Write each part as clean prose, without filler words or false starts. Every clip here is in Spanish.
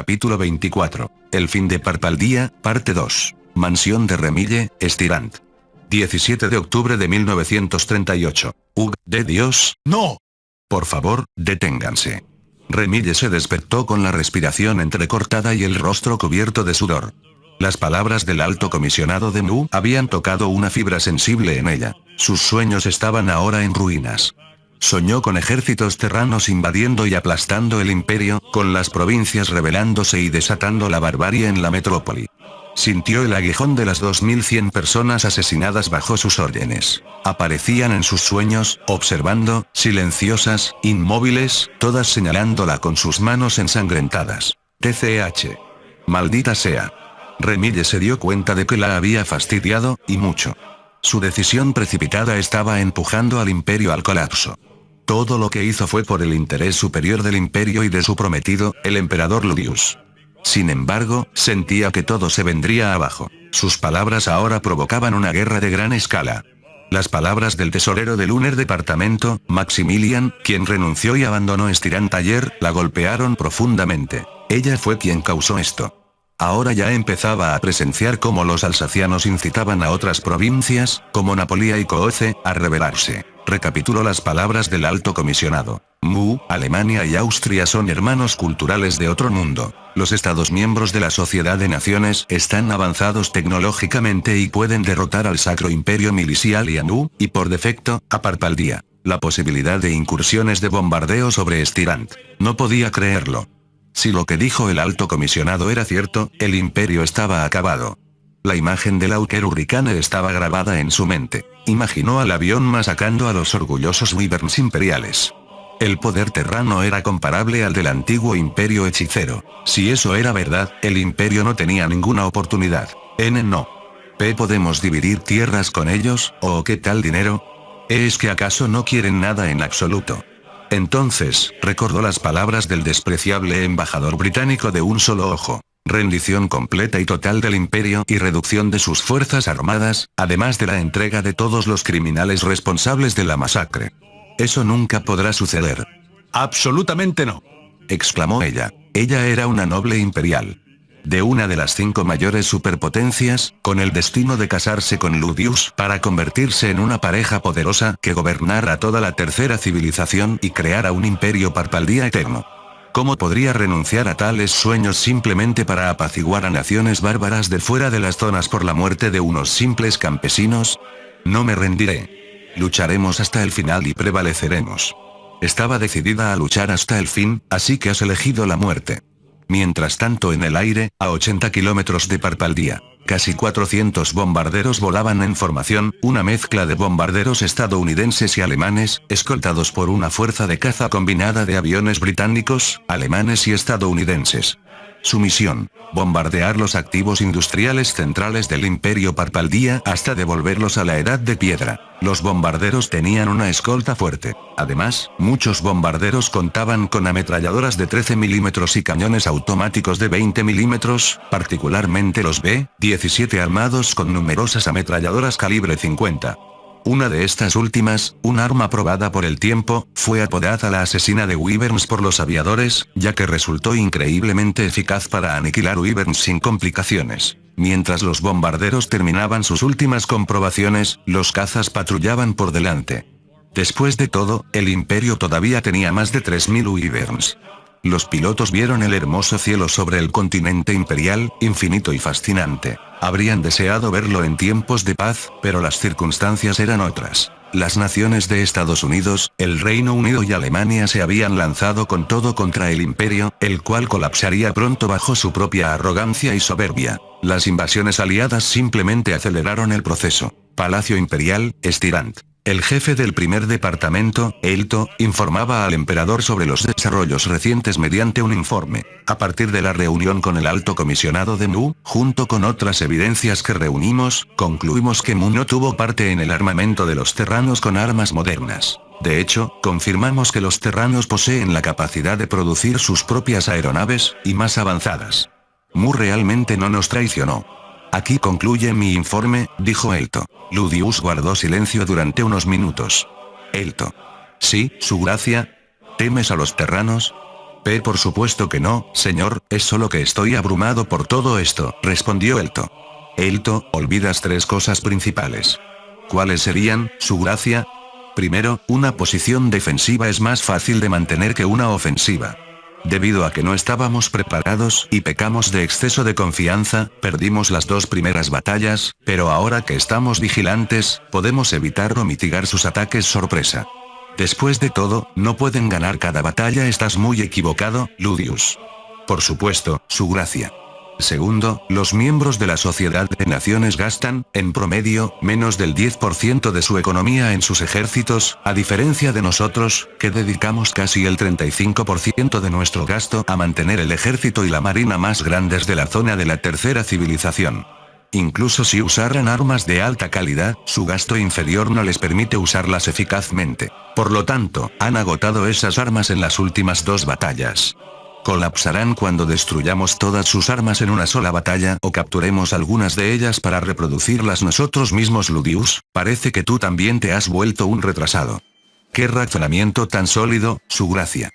Capítulo 24. El fin de Parpaldía, parte 2. Mansión de Remille, Estirant. 17 de octubre de 1938. ¡De Dios! ¡No! Por favor, deténganse. Remille se despertó con la respiración entrecortada y el rostro cubierto de sudor. Las palabras del alto comisionado de Mu habían tocado una fibra sensible en ella. Sus sueños estaban ahora en ruinas. Soñó con ejércitos terranos invadiendo y aplastando el imperio, con las provincias rebelándose y desatando la barbarie en la metrópoli. Sintió el aguijón de las 2100 personas asesinadas bajo sus órdenes. Aparecían en sus sueños, observando, silenciosas, inmóviles, todas señalándola con sus manos ensangrentadas. TCH. Maldita sea. Remille se dio cuenta de que la había fastidiado, y mucho. Su decisión precipitada estaba empujando al imperio al colapso. Todo lo que hizo fue por el interés superior del imperio y de su prometido, el emperador Ludius. Sin embargo, sentía que todo se vendría abajo. Sus palabras ahora provocaban una guerra de gran escala. Las palabras del tesorero del Lunar Departamento, Maximilian, quien renunció y abandonó Estirant ayer, la golpearon profundamente. Ella fue quien causó esto. Ahora ya empezaba a presenciar cómo los alsacianos incitaban a otras provincias, como Napolia y Cooce, a rebelarse. Recapituló las palabras del alto comisionado. Mu, Alemania y Austria son hermanos culturales de otro mundo. Los estados miembros de la Sociedad de Naciones están avanzados tecnológicamente y pueden derrotar al Sacro Imperio Milicial y a Mu, y por defecto, a Parpaldía. La posibilidad de incursiones de bombardeo sobre Estirant. No podía creerlo. Si lo que dijo el alto comisionado era cierto, el imperio estaba acabado. La imagen del Hawker Hurricane estaba grabada en su mente. Imaginó al avión masacrando a los orgullosos Wyverns imperiales. El poder terrano era comparable al del antiguo imperio hechicero. Si eso era verdad, el imperio no tenía ninguna oportunidad. No. ¿Podemos dividir tierras con ellos, o qué tal dinero? ¿Es que acaso no quieren nada en absoluto? Entonces, recordó las palabras del despreciable embajador británico de un solo ojo. Rendición completa y total del imperio y reducción de sus fuerzas armadas, además de la entrega de todos los criminales responsables de la masacre. Eso nunca podrá suceder. Absolutamente no. Exclamó ella. Ella era una noble imperial. De una de las 5 mayores superpotencias, con el destino de casarse con Ludius para convertirse en una pareja poderosa que gobernara toda la tercera civilización y creara un imperio Parpaldía eterno. ¿Cómo podría renunciar a tales sueños simplemente para apaciguar a naciones bárbaras de fuera de las zonas por la muerte de unos simples campesinos? No me rendiré. Lucharemos hasta el final y prevaleceremos. Estaba decidida a luchar hasta el fin, así que has elegido la muerte. Mientras tanto en el aire, a 80 kilómetros de Parpaldía, casi 400 bombarderos volaban en formación, una mezcla de bombarderos estadounidenses y alemanes, escoltados por una fuerza de caza combinada de aviones británicos, alemanes y estadounidenses. Su misión: bombardear los activos industriales centrales del imperio Parpaldía hasta devolverlos a la Edad de Piedra. Los bombarderos tenían una escolta fuerte. Además, muchos bombarderos contaban con ametralladoras de 13 milímetros y cañones automáticos de 20 milímetros, particularmente los B-17 armados con numerosas ametralladoras calibre 50. Una de estas últimas, un arma probada por el tiempo, fue apodada la asesina de Wyverns por los aviadores, ya que resultó increíblemente eficaz para aniquilar Wyverns sin complicaciones. Mientras los bombarderos terminaban sus últimas comprobaciones, los cazas patrullaban por delante. Después de todo, el imperio todavía tenía más de 3000 Wyverns. Los pilotos vieron el hermoso cielo sobre el continente imperial, infinito y fascinante. Habrían deseado verlo en tiempos de paz, pero las circunstancias eran otras. Las naciones de Estados Unidos, el Reino Unido y Alemania se habían lanzado con todo contra el imperio, el cual colapsaría pronto bajo su propia arrogancia y soberbia. Las invasiones aliadas simplemente aceleraron el proceso. Palacio Imperial, Estirant. El jefe del primer departamento, Elto, informaba al emperador sobre los desarrollos recientes mediante un informe. A partir de la reunión con el alto comisionado de Mu, junto con otras evidencias que reunimos, concluimos que Mu no tuvo parte en el armamento de los terranos con armas modernas. De hecho, confirmamos que los terranos poseen la capacidad de producir sus propias aeronaves, y más avanzadas. Mu realmente no nos traicionó. Aquí concluye mi informe, dijo Elto. Ludius guardó silencio durante unos minutos. Elto. Sí, su gracia. ¿Temes a los terranos? Por supuesto que no, señor, es solo que estoy abrumado por todo esto, respondió Elto. Elto, olvidas tres cosas principales. ¿Cuáles serían, su gracia? Primero, una posición defensiva es más fácil de mantener que una ofensiva. Debido a que no estábamos preparados y pecamos de exceso de confianza, perdimos las dos primeras batallas, pero ahora que estamos vigilantes, podemos evitar o mitigar sus ataques sorpresa. Después de todo, no pueden ganar cada batalla. Estás muy equivocado, Ludius. Por supuesto, su gracia. Segundo, los miembros de la Sociedad de Naciones gastan, en promedio, menos del 10% de su economía en sus ejércitos, a diferencia de nosotros, que dedicamos casi el 35% de nuestro gasto a mantener el ejército y la marina más grandes de la zona de la tercera civilización. Incluso si usaran armas de alta calidad, su gasto inferior no les permite usarlas eficazmente. Por lo tanto, han agotado esas armas en las últimas dos batallas. Colapsarán cuando destruyamos todas sus armas en una sola batalla o capturemos algunas de ellas para reproducirlas nosotros mismos. Ludius, parece que tú también te has vuelto un retrasado. ¡Qué razonamiento tan sólido, su gracia!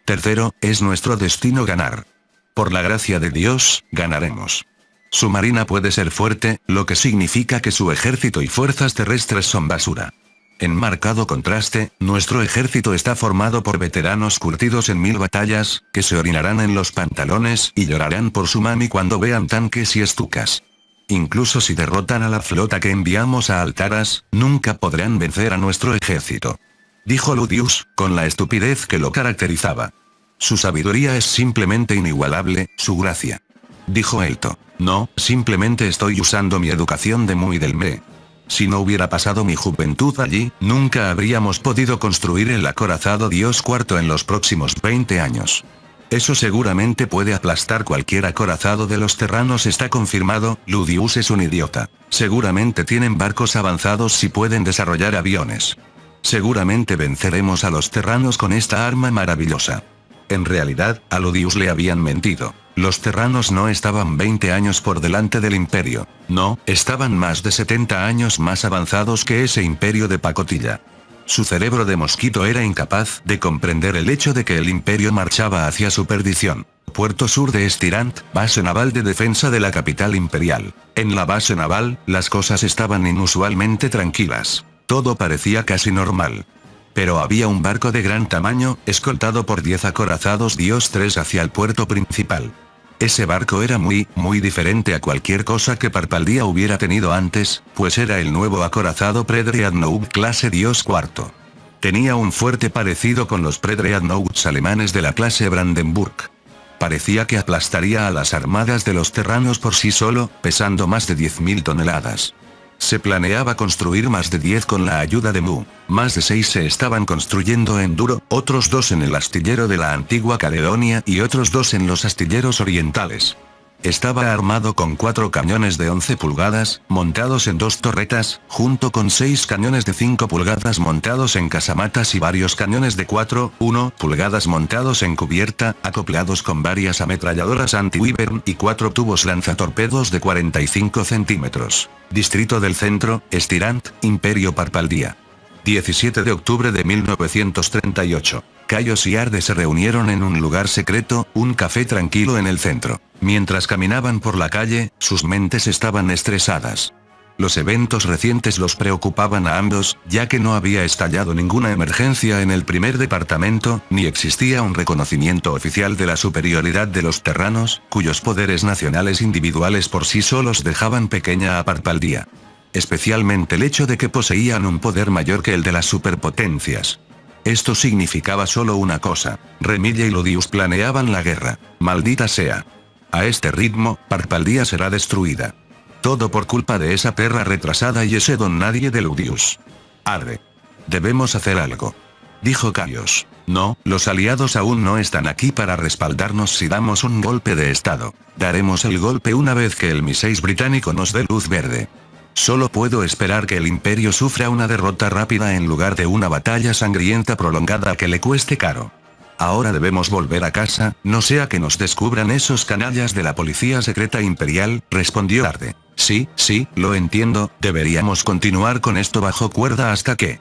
Tercero, es nuestro destino ganar. Por la gracia de Dios, ganaremos. Su marina puede ser fuerte, lo que significa que su ejército y fuerzas terrestres son basura. En marcado contraste, nuestro ejército está formado por veteranos curtidos en 1000 batallas, que se orinarán en los pantalones y llorarán por su mami cuando vean tanques y estucas. Incluso si derrotan a la flota que enviamos a Altaras, nunca podrán vencer a nuestro ejército. Dijo Ludius, con la estupidez que lo caracterizaba. Su sabiduría es simplemente inigualable, su gracia. Dijo Elto. No, simplemente estoy usando mi educación de Mu y del Me. Si no hubiera pasado mi juventud allí, nunca habríamos podido construir el acorazado Dios IV en los próximos 20 años. Eso seguramente puede aplastar cualquier acorazado de los terranos. Está confirmado, Ludius es un idiota. Seguramente tienen barcos avanzados si pueden desarrollar aviones. Seguramente venceremos a los terranos con esta arma maravillosa. En realidad, a Ludius le habían mentido. Los terranos no estaban 20 años por delante del imperio. No, estaban más de 70 años más avanzados que ese imperio de pacotilla. Su cerebro de mosquito era incapaz de comprender el hecho de que el imperio marchaba hacia su perdición. Puerto sur de Estirant, base naval de defensa de la capital imperial. En la base naval, las cosas estaban inusualmente tranquilas. Todo parecía casi normal. Pero había un barco de gran tamaño, escoltado por 10 acorazados Dios III hacia el puerto principal. Ese barco era muy diferente a cualquier cosa que Parpaldía hubiera tenido antes, pues era el nuevo acorazado Predreadnought clase Dios IV. Tenía un fuerte parecido con los Predreadnoughts alemanes de la clase Brandenburg. Parecía que aplastaría a las armadas de los terranos por sí solo, pesando más de 10.000 toneladas. Se planeaba construir más de 10 con la ayuda de Mu. Más de 6 se estaban construyendo en Duro, otros 2 en el astillero de la antigua Caledonia y otros 2 en los astilleros orientales. Estaba armado con 4 cañones de 11 pulgadas, montados en 2 torretas, junto con 6 cañones de 5 pulgadas montados en casamatas y varios cañones de 4,1 pulgadas montados en cubierta, acoplados con varias ametralladoras anti-Wyvern y 4 tubos lanzatorpedos de 45 centímetros. Distrito del Centro, Estirant, Imperio Parpaldía. 17 de octubre de 1938. Caios y Arde se reunieron en un lugar secreto, un café tranquilo en el centro. Mientras caminaban por la calle, sus mentes estaban estresadas. Los eventos recientes los preocupaban a ambos, ya que no había estallado ninguna emergencia en el primer departamento, ni existía un reconocimiento oficial de la superioridad de los terranos, cuyos poderes nacionales individuales por sí solos dejaban pequeña a Parpaldía. Especialmente el hecho de que poseían un poder mayor que el de las superpotencias. Esto significaba solo una cosa: Remilla y Ludius planeaban la guerra. Maldita sea. A este ritmo, Parpaldía será destruida. Todo por culpa de esa perra retrasada y ese don nadie de Ludius. Arre. Debemos hacer algo. Dijo Caios. No, los aliados aún no están aquí para respaldarnos si damos un golpe de estado. Daremos el golpe una vez que el Mi-6 británico nos dé luz verde. Solo puedo esperar que el imperio sufra una derrota rápida en lugar de una batalla sangrienta prolongada que le cueste caro. Ahora debemos volver a casa, no sea que nos descubran esos canallas de la policía secreta imperial, respondió Arde. Sí, lo entiendo, deberíamos continuar con esto bajo cuerda hasta que...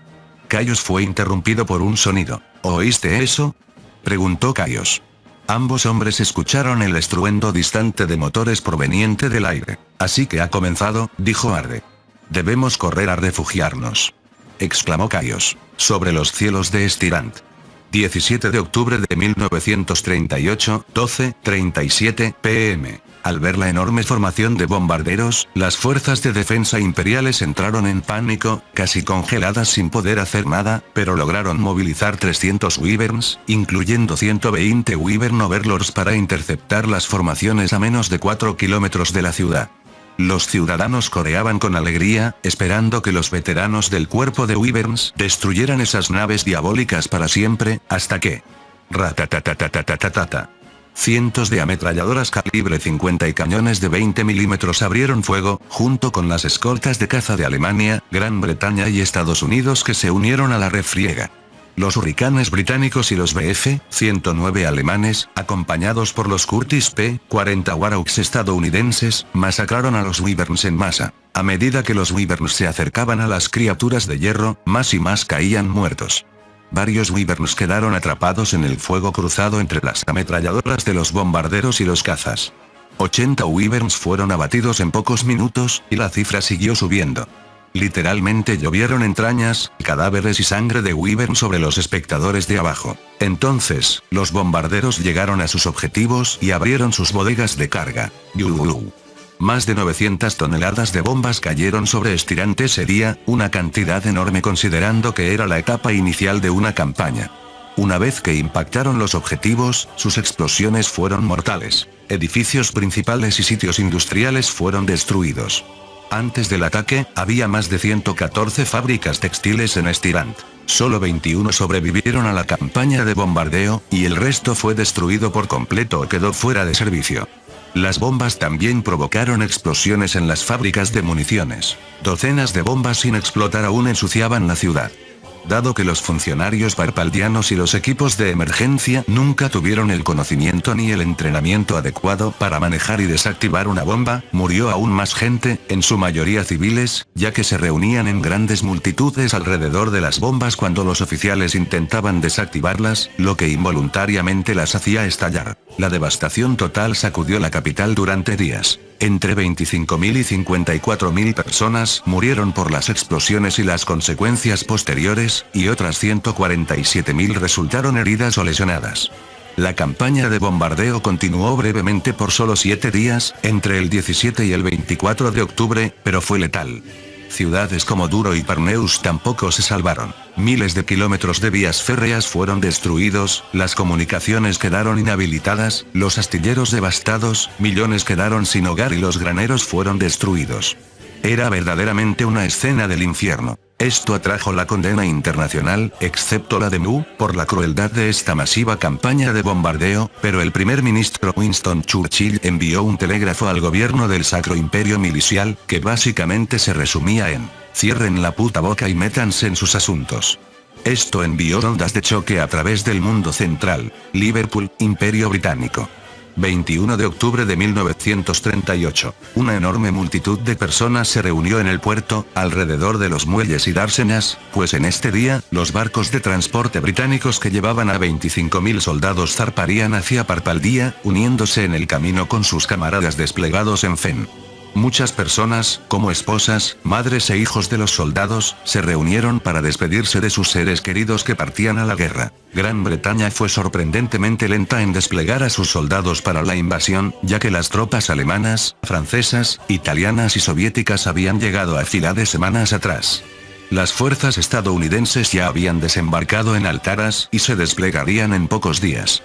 Caios fue interrumpido por un sonido. ¿Oíste eso?, preguntó Caios. Ambos hombres escucharon el estruendo distante de motores proveniente del aire. Así que ha comenzado, dijo Arde. Debemos correr a refugiarnos, exclamó Caios, sobre los cielos de Estirant. 17 de octubre de 1938, 12:37 p.m. Al ver la enorme formación de bombarderos, las fuerzas de defensa imperiales entraron en pánico, casi congeladas sin poder hacer nada, pero lograron movilizar 300 Wyverns, incluyendo 120 Wyvern Overlords para interceptar las formaciones a menos de 4 kilómetros de la ciudad. Los ciudadanos coreaban con alegría, esperando que los veteranos del cuerpo de Wyverns destruyeran esas naves diabólicas para siempre, hasta que... Ratatatatatatatata. Cientos de ametralladoras calibre 50 y cañones de 20 milímetros abrieron fuego, junto con las escoltas de caza de Alemania, Gran Bretaña y Estados Unidos que se unieron a la refriega. Los hurricanes británicos y los Bf-109 alemanes, acompañados por los Curtiss P-40 Warhawks estadounidenses, masacraron a los Wyverns en masa. A medida que los Wyverns se acercaban a las criaturas de hierro, más y más caían muertos. Varios Wyverns quedaron atrapados en el fuego cruzado entre las ametralladoras de los bombarderos y los cazas. 80 Wyverns fueron abatidos en pocos minutos, y la cifra siguió subiendo. Literalmente llovieron entrañas, cadáveres y sangre de Wyvern sobre los espectadores de abajo. Entonces, los bombarderos llegaron a sus objetivos y abrieron sus bodegas de carga. Más de 900 toneladas de bombas cayeron sobre Estirant ese día, una cantidad enorme considerando que era la etapa inicial de una campaña. Una vez que impactaron los objetivos, sus explosiones fueron mortales. Edificios principales y sitios industriales fueron destruidos. Antes del ataque, había más de 114 fábricas textiles en Estirant. Solo 21 sobrevivieron a la campaña de bombardeo, y el resto fue destruido por completo o quedó fuera de servicio. Las bombas también provocaron explosiones en las fábricas de municiones. Docenas de bombas sin explotar aún ensuciaban la ciudad. Dado que los funcionarios parpaldianos y los equipos de emergencia nunca tuvieron el conocimiento ni el entrenamiento adecuado para manejar y desactivar una bomba, murió aún más gente, en su mayoría civiles, ya que se reunían en grandes multitudes alrededor de las bombas cuando los oficiales intentaban desactivarlas, lo que involuntariamente las hacía estallar. La devastación total sacudió la capital durante días. Entre 25.000 y 54.000 personas murieron por las explosiones y las consecuencias posteriores, y otras 147.000 resultaron heridas o lesionadas. La campaña de bombardeo continuó brevemente por solo 7 días, entre el 17 y el 24 de octubre, pero fue letal. Ciudades como Duro y Parneus tampoco se salvaron. Miles de kilómetros de vías férreas fueron destruidos, las comunicaciones quedaron inhabilitadas, los astilleros devastados, millones quedaron sin hogar y los graneros fueron destruidos. Era verdaderamente una escena del infierno. Esto atrajo la condena internacional, excepto la de MU, por la crueldad de esta masiva campaña de bombardeo, pero el primer ministro Winston Churchill envió un telégrafo al gobierno del Sacro Imperio Milicial, que básicamente se resumía en: cierren la puta boca y métanse en sus asuntos. Esto envió ondas de choque a través del mundo central. Liverpool, Imperio Británico. 21 de octubre de 1938. Una enorme multitud de personas se reunió en el puerto, alrededor de los muelles y dársenas, pues en este día, los barcos de transporte británicos que llevaban a 25.000 soldados zarparían hacia Parpaldía, uniéndose en el camino con sus camaradas desplegados en Fen. Muchas personas, como esposas, madres e hijos de los soldados, se reunieron para despedirse de sus seres queridos que partían a la guerra. Gran Bretaña fue sorprendentemente lenta en desplegar a sus soldados para la invasión, ya que las tropas alemanas, francesas, italianas y soviéticas habían llegado a Filade semanas atrás. Las fuerzas estadounidenses ya habían desembarcado en Altaras y se desplegarían en pocos días.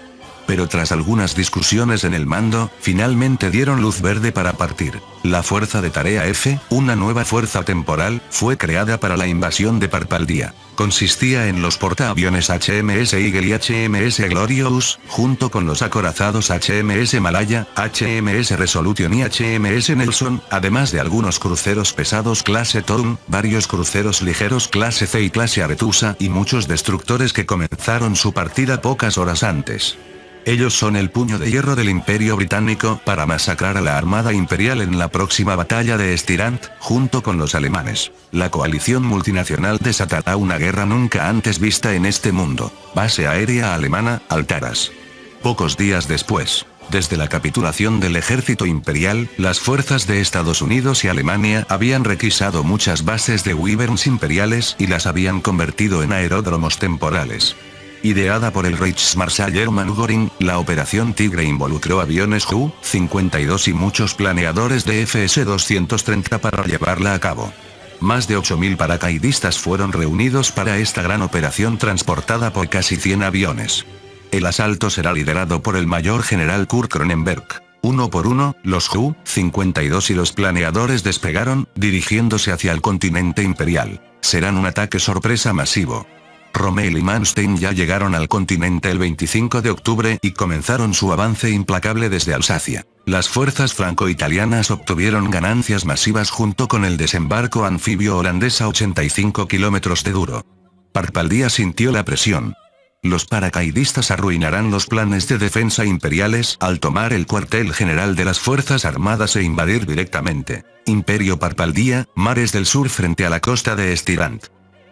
Pero tras algunas discusiones en el mando, finalmente dieron luz verde para partir. La Fuerza de Tarea F, una nueva fuerza temporal, fue creada para la invasión de Parpaldía. Consistía en los portaaviones HMS Eagle y HMS Glorious, junto con los acorazados HMS Malaya, HMS Resolution y HMS Nelson, además de algunos cruceros pesados clase Town, varios cruceros ligeros clase C y clase Aretusa y muchos destructores que comenzaron su partida pocas horas antes. Ellos son el puño de hierro del Imperio Británico para masacrar a la Armada Imperial en la próxima batalla de Estirant, junto con los alemanes. La coalición multinacional desatará una guerra nunca antes vista en este mundo. Base aérea alemana, Altaras. Pocos días después, desde la capitulación del ejército imperial, las fuerzas de Estados Unidos y Alemania habían requisado muchas bases de Wyverns imperiales y las habían convertido en aeródromos temporales. Ideada por el Reichsmarschall Hermann Göring, la Operación Tigre involucró aviones Ju-52 y muchos planeadores de FS-230 para llevarla a cabo. Más de 8.000 paracaidistas fueron reunidos para esta gran operación transportada por casi 100 aviones. El asalto será liderado por el mayor general Kurt Kronenberg. Uno por uno, los Ju-52 y los planeadores despegaron, dirigiéndose hacia el continente imperial. Serán un ataque sorpresa masivo. Rommel y Manstein ya llegaron al continente el 25 de octubre y comenzaron su avance implacable desde Alsacia. Las fuerzas franco-italianas obtuvieron ganancias masivas junto con el desembarco anfibio holandés a 85 kilómetros de Duro. Parpaldía sintió la presión. Los paracaidistas arruinarán los planes de defensa imperiales al tomar el cuartel general de las Fuerzas Armadas e invadir directamente Imperio Parpaldía, mares del sur frente a la costa de Estirant.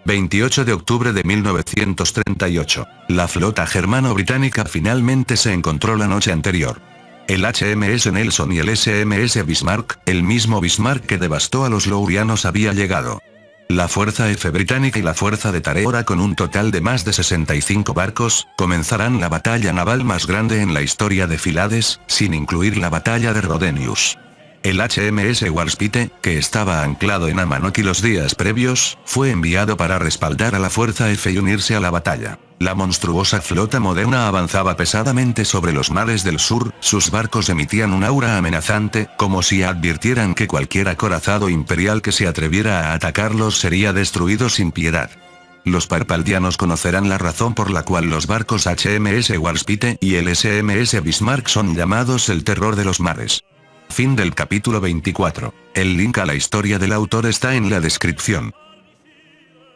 28 de octubre de 1938. La flota germano-británica finalmente se encontró la noche anterior. El HMS Nelson y el SMS Bismarck, el mismo Bismarck que devastó a los Lourianos, había llegado. La Fuerza F británica y la Fuerza de Taraora, con un total de más de 65 barcos, comenzarán la batalla naval más grande en la historia de Filades, sin incluir la batalla de Rodenius. El HMS Warspite, que estaba anclado en Amanaki los días previos, fue enviado para respaldar a la Fuerza F y unirse a la batalla. La monstruosa flota moderna avanzaba pesadamente sobre los mares del sur, sus barcos emitían un aura amenazante, como si advirtieran que cualquier acorazado imperial que se atreviera a atacarlos sería destruido sin piedad. Los parpaldianos conocerán la razón por la cual los barcos HMS Warspite y el SMS Bismarck son llamados el terror de los mares. Fin del capítulo 24. El link a la historia del autor está en la descripción.